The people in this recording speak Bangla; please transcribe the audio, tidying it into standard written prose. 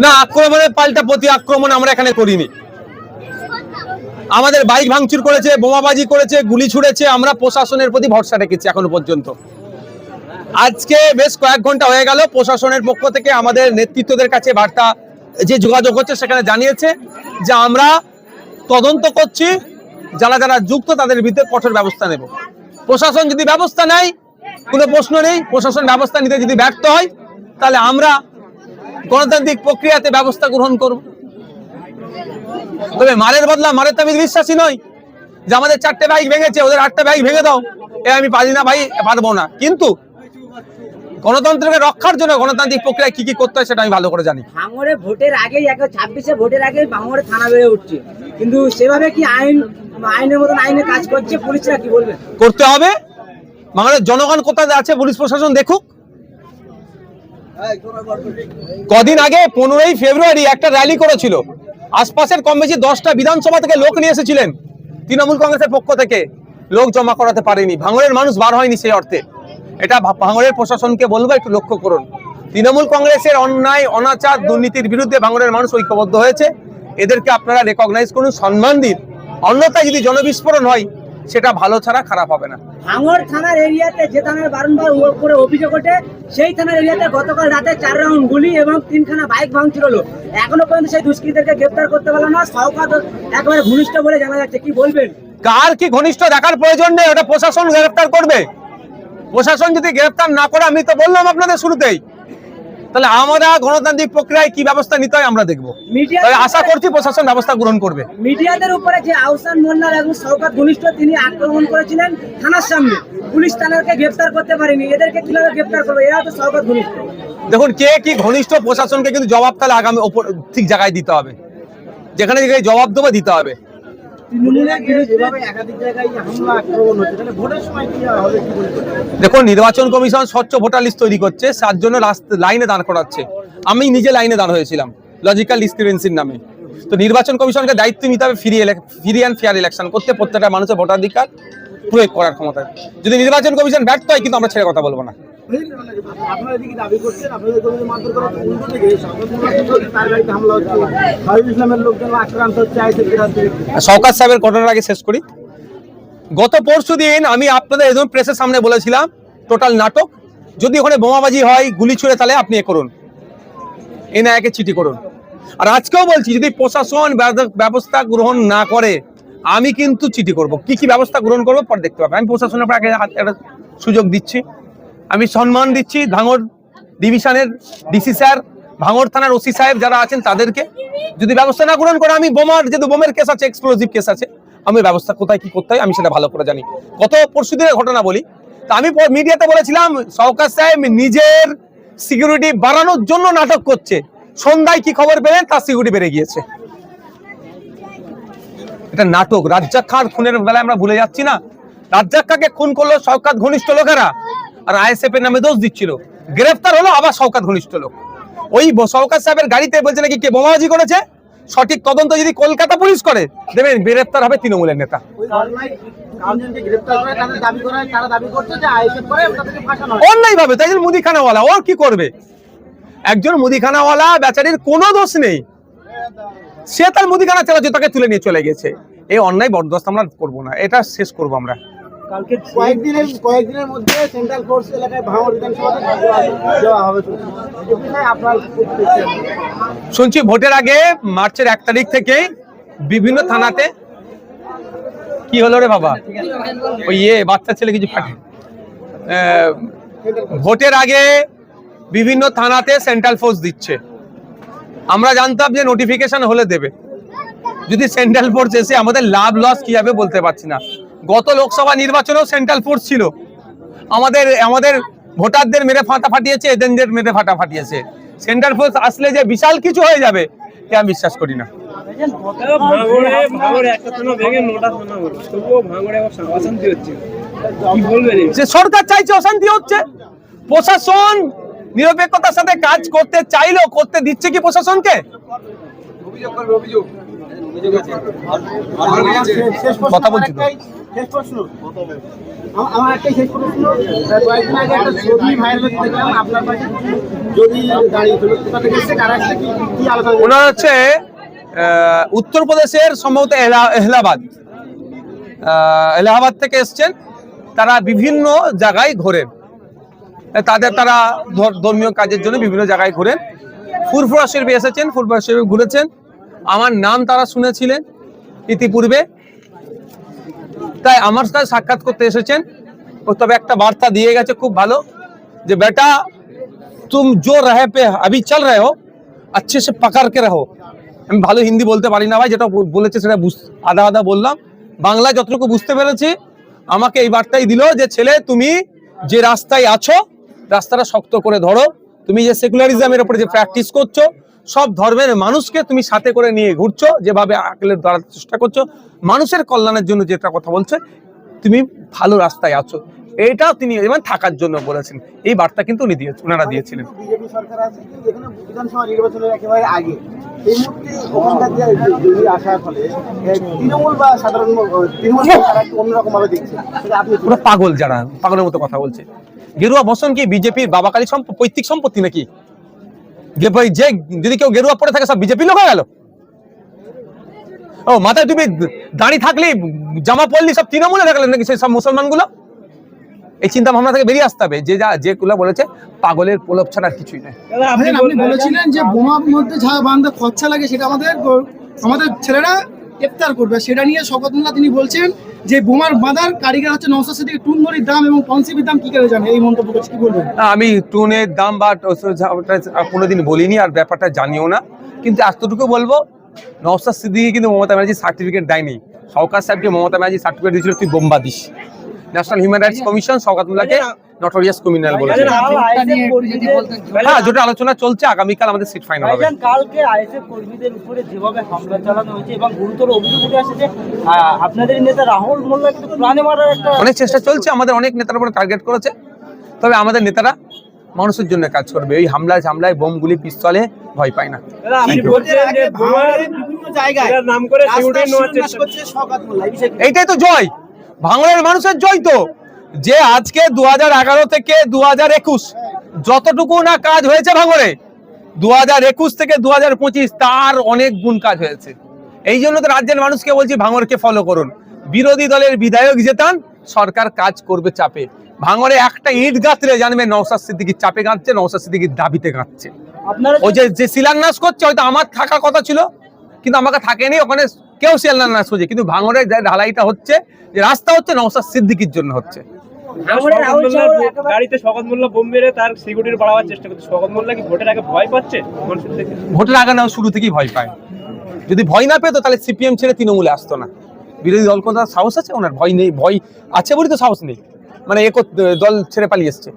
না, আক্রমণের পাল্টা প্রতি আক্রমণ আমরা এখানে করিনি। আমাদের বাইক ভাঙচুর করেছে, বোমাবাজি করেছে, গুলি ছুড়েছে, আমরা প্রশাসনের প্রতি ভরসা রেখেছি এখনো পর্যন্ত। আজকে বেশ কয়েক ঘন্টা হয়ে গেল প্রশাসনের পক্ষ থেকে আমাদের নেতৃত্বদের কাছে বার্তা যে যোগাযোগ হচ্ছে, সেখানে জানিয়েছে যে আমরা তদন্ত করছি, যারা যারা যুক্ত তাদের বিরুদ্ধে কঠোর ব্যবস্থা নেব। প্রশাসন যদি ব্যবস্থা নেয় কোনো প্রশ্ন নেই, প্রশাসন ব্যবস্থা নিতে যদি ব্যর্থ হয় তাহলে আমরা গণতান্ত্রিক প্রক্রিয়াতে ব্যবস্থা গ্রহণ করব। তবে মারের বদলা মারের তো আমি বিশ্বাসী নই যে আমাদের 4টে বাইক ভেঙেছে, ওদের 8টা বাইক ভেঙে দাও, আমি পারি না ভাই, পারবো না। কিন্তু গণতন্ত্রকে রক্ষার জন্য গণতান্ত্রিক প্রক্রিয়া কি কি করতে হয় সেটা আমি ভালো করে জানি। ভাঙড়ে ভোটের আগেই 26-এ ভোটের আগে ভাঙড়ে থানা বেড়ে উঠছে, কিন্তু সেভাবে কি আইনের মতন আইনে কাজ করছে পুলিশরা? কি বলবেন? করতে হবে। বাংলাদেশের জনগণ কোথায় আছে পুলিশ প্রশাসন দেখুক। কদিন আগে 15ই ফেব্রুয়ারি একটা র্যালি করেছিল, আশপাশের কম বেশি 10টা বিধানসভা থেকে লোক নিয়ে এসেছিলেন, তৃণমূল কংগ্রেসের পক্ষ থেকে লোক জমা করাতে পারেনি, ভাঙড়ের মানুষ বার হয়নি সেই অর্থে। এটা ভাঙড়ের প্রশাসনকে বলবো একটু লক্ষ্য করুন। তৃণমূল কংগ্রেসের অন্যায় অনাচার দুর্নীতির বিরুদ্ধে ভাঙড়ের মানুষ ঐক্যবদ্ধ হয়েছে, এদেরকে আপনারা রেকগনাইজ করুন, সম্মান দিন। অন্যথায় যদি জনবিস্ফোরণ হয় সেটা ভালো ছাড়া খারাপ হবে না। ভাঙড় থানার এরিয়াতে যে থানার বারংবার উপরে অভিযোগ ওঠে, সেই থানার এরিয়াতে গতকাল রাতে 4 রাউন্ড গুলি এবং 3খানা বাইক ভাঙচুর হলো। এখনো পর্যন্ত সেই দুষ্কৃতীদেরকে গ্রেফতার করতে পারলো না। শওকত একেবারে ঘনিষ্ঠ বলে জানা যাচ্ছে, কি বলবেন? কার কি ঘনিষ্ঠ দেখার প্রয়োজন নেই, ওটা প্রশাসন গ্রেফতার করবে। প্রশাসন যদি গ্রেফতার না করে, আমি তো বললাম আপনাদের শুরুতেই, তাহলে আমরা গণতান্ত্রিক প্রক্রিয়ায় কি ব্যবস্থা নিতে হয় আমরা দেখবো। আশা করছি প্রশাসন ব্যবস্থা গ্রহণ করবে। মিডিয়াদের উপরে যে আহসান মোল্লার এবং শওকত ঘনিষ্ঠ, তিনি আক্রমণ করেছিলেন থানার সামনে, পুলিশ তাদেরকে গ্রেফতার করতে পারেনি, এদেরকে কিভাবে গ্রেফতার করবে? এরা তো শওকত ঘনিষ্ঠ। দেখুন, কে কি ঘনিষ্ঠ, প্রশাসনকে কিন্তু জবাব তাহলে আগামী ঠিক জায়গায় দিতে হবে, যেখানে যেখানে জবাব দেবো দিতে হবে। দেখুন, নির্বাচন কমিশন স্বচ্ছ ভোটার লিস্ট তৈরি করছে, 7 জনের লাইনে দাঁড় করাচ্ছে। আমি নিজে লাইনে দাঁড় হয়েছিলাম লজিক্যাল ডিসক্রিপেন্সির নামে। তো নির্বাচন কমিশনকে দায়িত্ব নিতে হবে ফ্রি অ্যান্ড ফেয়ার ইলেকশন করতে, প্রত্যেকটা মানুষের ভোটাধিকার প্রয়োগ করার ক্ষমতা। যদি নির্বাচন কমিশন ব্যর্থ হয়, কিন্তু আমরা ছেড়ে কথা বলবো না। শওকত সাহেবের ঘটনার আগে শেষ করি। গত পরশুদিন আমি আপনাদের একদম প্রেসের সামনে বলেছিলাম টোটাল নাটক। যদি ওখানে বোমাবাজি হয়, গুলি ছুড়ে, তাহলে আপনি এ করুন, এনআইএকে চিঠি করুন। আর আজকেও বলছি, যদি প্রশাসন ব্যবস্থা গ্রহণ না করে, আমি কিন্তু চিঠি করব। কি কি ব্যবস্থা গ্রহণ করবো পরে দেখতে পাবেন। আমি প্রশাসনের আগে একটা সুযোগ দিচ্ছি, আমি সম্মান দিচ্ছি ভাঙড় ডিভিশনের ডিসি স্যার, ভাঙড় থানার ওসি সাহেব যারা আছেন তাদেরকে। যদি ব্যবস্থা না গ্রহণ করে, আমি যেহেতু বোমের কেস আছে, এক্সপ্লোজিভ কেস আছে, আমি ব্যবস্থা কোথায় কি করতে হয় আমি সেটা ভালো করে জানি। গত পরশুদিনের ঘটনা বলি, তা আমি মিডিয়াতে বলেছিলাম শওকত সাহেব নিজের সিকিউরিটি বাড়ানোর জন্য নাটক করছে। সন্ধ্যায় কি খবর পেলেন, তার সিকিউরিটি বেড়ে গিয়েছে। এটা নাটক। রাজ্জাক খান খুনের বেলায় আমরা ভুলে যাচ্ছি না। রাজ্জাক খানকে খুন করলো শওকত ঘনিষ্ঠ লোকেরা, আর আইএসএফ এর নামে দোষ দিচ্ছিল। গ্রেফতার হলো আবার শওকত ঘনিষ্ঠ লোক। ওই শওকত সাহেবের গাড়িতে বলছে নাকি কে বোমাবাজি করেছে। সঠিক তদন্ত যদি কলকাতা পুলিশ করে, দেবেন গ্রেফতার হবে তৃণমূলের নেতা। অন্যায় ভাবে, তাই মুদিখানাওয়ালা ওর কি করবে? একজন মুদিখানাওয়ালা বেচারির কোনো দোষ নেই, সে তার মুদিখানা চালাচ্ছে, তাকে তুলে নিয়ে চলে গেছে। এই অন্যায় বরদাস্ত আমরা করবো না, এটা শেষ করবো আমরা। কালকে কয়েকদিনের মধ্যে সেন্ট্রাল ফোর্স এলাকায় ভাঙড় বিধানসভাতে দেওয়া হবে শুনছি। ভোটের আগে মার্চের 1 তারিখ থেকে বিভিন্ন থানাতে কি হলো রে বাবা, ওই বাচ্চা ছেলে কিছু ফাটে। ভোটের আগে বিভিন্ন থানাতে সেন্ট্রাল ফোর্স দিচ্ছে। আমরা জানতাম যে নোটিফিকেশন হলে দেবে। যদি সেন্ট্রাল ফোর্স এসে আমাদের লাভ লস কি হবে বলতে পারছি না। গত লোকসভা নির্বাচনেও সেন্ট্রাল ফোর্স ছিল, আমাদের ভোটারদের মেরে ফাটিয়েছে, এজেন্টদের মেরে ফাটিয়েছে। সেন্ট্রাল ফোর্স আসলে যে বিশাল কিছু হয়ে যাবে আমি বিশ্বাস করি না। সরকার চাইছে, অশান্তি হচ্ছে। প্রশাসন নিরপেক্ষতার সাথে কাজ করতে চাইলেও করতে দিচ্ছে কি প্রশাসনকে? কথা বলছি তো। শেষ প্রশ্ন আমার একটাই শেষ প্রশ্ন, কয়েকদিন আগে একটা ছবি ভাইরাল হতে দেখলাম আপনার পাশে যদি দাঁড়িয়ে ছিল, কোথা থেকে এসেছে, কারা এসেছে, কি আলোচনা? ওনার হচ্ছে উত্তরপ্রদেশের সম্ভবত এলাহাবাদ থেকে এসছেন। তারা বিভিন্ন জায়গায় ঘোরেন, তারা ধর্মীয় কাজের জন্য বিভিন্ন জায়গায় ঘোরেন। ফুরফুরা শরীফে এসেছেন, ফুরফুরা শরীফে ঘুরেছেন। আমার নাম তারা শুনেছিলেন ইতিপূর্বে, তাই আমার সাথে সাক্ষাৎ করতে এসেছেন। তবে একটা বার্তা দিয়ে গেছে খুব ভালো, যে বেটা তুম জো রহে পে আবি চল রহে হো अच्छे से पकड़ के रहो। আমি ভালো হিন্দি বলতে পারি না ভাই, যেটা বলেছে সেটা আধা আধা বললাম। বাংলা যতটুকু বুঝতে পেরেছি, আমাকে এই বার্তাই দিল যে ছেলে তুমি যে রাস্তায় আছো রাস্তাটা শক্ত করে ধরো। তুমি যে সেকুলারিজমের উপরে যে প্র্যাকটিস করছো, সব ধর্মের মানুষকে তুমি সাথে করে নিয়ে ঘুরছো, যেভাবে আঁকলের দাঁড়াতে চেষ্টা করছো, মানুষের কল্যাণের জন্য যেটা কথা বলছে, তুমি ভালো রাস্তায় আছো, এটাও তিনি যেমন থাকার জন্য বলেছেন। এই বার্তা কিন্তু ওনারা দিয়েছিলেন। বিজেপি সরকার আছে, কিন্তু এখানে বিধানসভা নির্বাচনের একেবারে আগে এই মুহূর্তে ওখানকার যে আসার ফলে তৃণমূল বা সাধারণ তৃণমূল তারা একটু অন্যরকম ভাবে দেখছে, সেটা আপনি পুরো পাগল, যারা পাগলের মতো কথা বলছে। গেরুয়া বসন কি বিজেপির বাবাকালী পৈতৃক সম্পত্তি নাকি? যে যদি কেউ গেরুয়া পরে থাকে সব বিজেপি লোক হয়ে গেল? ও মাথায় তুমি দাঁড়িয়ে থাকলে জামা পড়লি সব তৃণমূলে থাকলেন নাকি সেই সব মুসলমান গুলো? এই চিন্তা ভাবনা থেকে বেরিয়ে আসতে হবে। যেগুলো বলেছে পাগলের প্রলোভ ছাড়া আর কিছুই নয়। আপনি বলেছিলেন যে বোমার মধ্যে যা বান্ধে খরচা লাগে সেটা আমাদের ছেলেরা গ্রেফতার করবে, সেটা নিয়ে শওকত মোল্লা তিনি বলছেন যে বোমার বাঁধার কারিগর হচ্ছে নওশাদ সিদ্দিকী। টুনমরির দাম এবং টনসিপের দাম কি করে জানে, এই মন্তব্য করছে, কি বলবেন? আমি টুনের দাম বা কোনোদিন বলিনি, আর ব্যাপারটা জানিও না। কিন্তু এতটুকু বলবো, নওশাদ সিদ্দিকী কিন্তু মমতা ব্যানার্জি সার্টিফিকেট দেয়নি। শওকত সাহেবকে মমতা ব্যানার্জি সার্টিফিকেট দিয়েছিল তুই বোম্বা দিস। National human rights commission Shaukat মোল্লাকে নটোরিয়াস ক্রিমিনাল বলেছে। হ্যাঁ, যেটা আলোচনা চলছে, আগামীকাল আমাদের সিট ফাইনাল হবে। কালকে আইএসএফ কর্মীদের উপরে যেভাবে হামলা চালানো হয়েছে এবং গুরুতর অভিযোগ উঠে আসছে যে আপনাদের নেতা রাহুল মোল্লা কিন্তু প্রাণে মারার একটা অনেক চেষ্টা চলছে, আমাদের অনেক নেতার উপরে টার্গেট করেছে। তবে আমাদের নেতারা মানুষের জন্য কাজ করবে, এই হামলায় বোমগুলি পিস্তলে ভয় পায় না। আপনি বলছেন যে বিভিন্ন জায়গায় নাম করে শওকত মোল্লা, এই বিষয়ে এইটাই তো জয়, ভাঙড়ের মানুষের জয় তো, যে আজকে 2011 থেকে 2021 যতটুকু না কাজ হয়েছে ভাঙড়ে, 2021 থেকে 2025 তার অনেক গুণ কাজ হয়েছে। এই জন্য তো রাজ্যের মানুষকে বলছি ভাঙড়কে ফলো করুন। বিরোধী দলের বিধায়ক জেতান, সরকার কাজ করবে চাপে। ভাঙড়ে একটা ইট গাঁথলে জানবে নওশাদ সিদ্দিকীর চাপে গাঁথছে, নওশাদ সিদ্দিকীর দাবিতে গাঁথছে। আপনারা ওই যে শিলান্যাস করছে, হয়তো আমার থাকার কথা ছিল কিন্তু আমাকে থাকেনি, ওখানে কেউ শিলান্যাস করছে, কিন্তু ভাঙড়ে যে ঢালাইটা হচ্ছে, যে রাস্তা হচ্ছে, নওশাদ সিদ্দিকীর জন্য হচ্ছে। গাড়িতে শওকত মোল্লা বোম মেরে তার সিকিউরিটি বাড়াবার চেষ্টা করছে। শওকত মোল্লা কি ভোটের আগে ভয় পাচ্ছে? ভোটের আগে না, শুরু থেকেই ভয় পায়। যদি ভয় না পেতো তাহলে সিপিএম ছেড়ে তৃণমূলে আসতো না। বিরোধী দল কোন সাহস আছে? ওনার ভয় নেই, ভয় আছে বলে তো সাহস নেই, মানে দল ছেড়ে পালিয়ে এসছে।